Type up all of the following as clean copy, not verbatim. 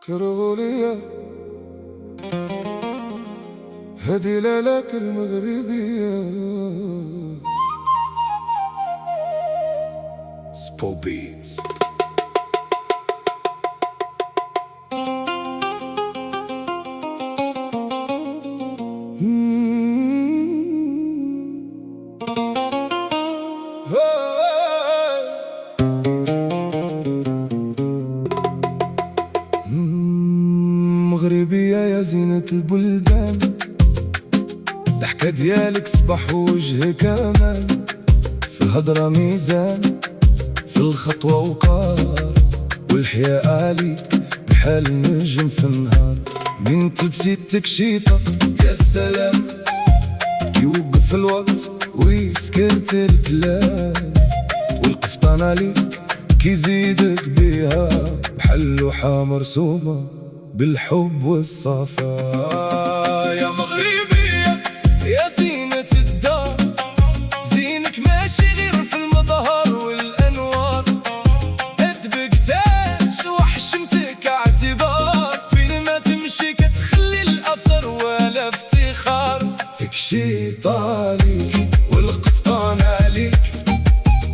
كرغولية هدي ليلك المغربية سبو بيتس. مغربية يا زينة البلدان، ضحكة ديالك صباح وجهك امان، في الهضرة ميزان، في الخطوة وقار، والحياء عليك بحال نجم في النهار. من تلبسي التكشيطة يا سلام، يوقف الوقت ويسكت الكلام، والقفطان عليك كيزيدك بيها بحال لوحة مرسومة بالحب والصفاء. يا مغربية يا زينة الدار، زينك ماشي غير في المظهر والأنوار، أدبك تاج وحشمتك اعتبار، فين ما تمشي كتخلي الأثر ولا افتخار. تكشيطة عليك والقفطان عليك،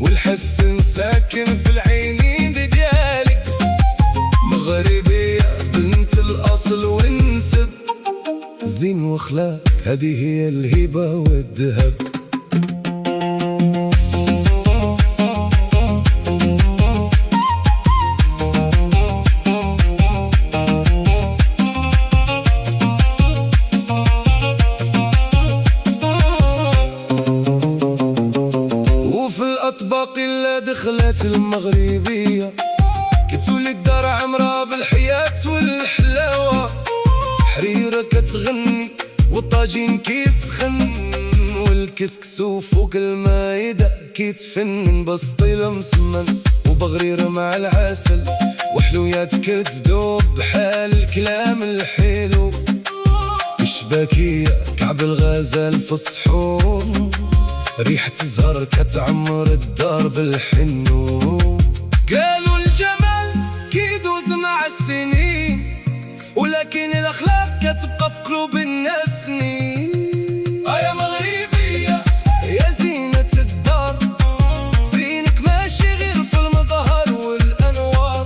والحسن ساكن في العينين ديالك. مغربية بنت الأصل والنسب، زين واخلاق هذه هي الهبة والذهب. وفي الأطباق اللي دخلت المغربية، كتولي الدار عمرها بالحياة والحلاوة، حريرة كتغني والطاجين كيسخن، والكسكسو فوق المايدة كيتفنن، بسطيلة مسمن وبغرير مع العسل، وحلويات كتذوب بحال الكلام الحلو. الشباكية كعب الغزال في الصحون، ريحة زهر كتعمر الدار بالحنو. قالوا الجمال كيدوز مع السنين، ولكن الأخلاق كتبقى في قلوب الناس سنين. يا مغربية يا زينة الدار، زينك ماشي غير في المظهر والأنوار،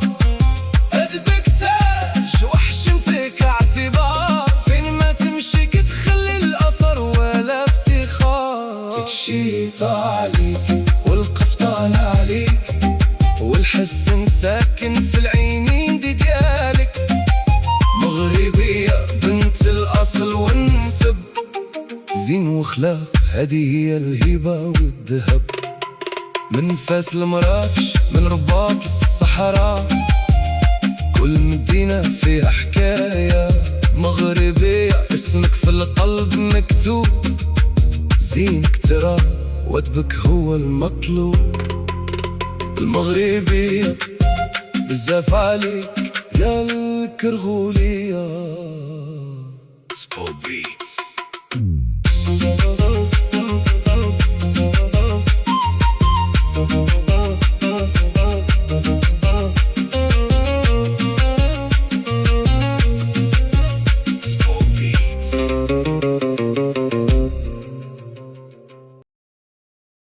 أدبك تاج وحشمتك اعتبار، فين ما تمشي كتخلي الأثر ولا افتخار. تكشيطة عليك والقفطان عليك، والحسن ساكن في العينين ديالك. مغربية بنت الأصل والنسب، زين واخلاق هذه هي الهبة والذهب. من فاس لمراكش، من رباط للصحراء، كل مدينة فيها حكاية. مغربية اسمك في القلب مكتوب، زينك تراث وادبك هو المطلوب. المغربية بزاف عليك يا الكرغولية.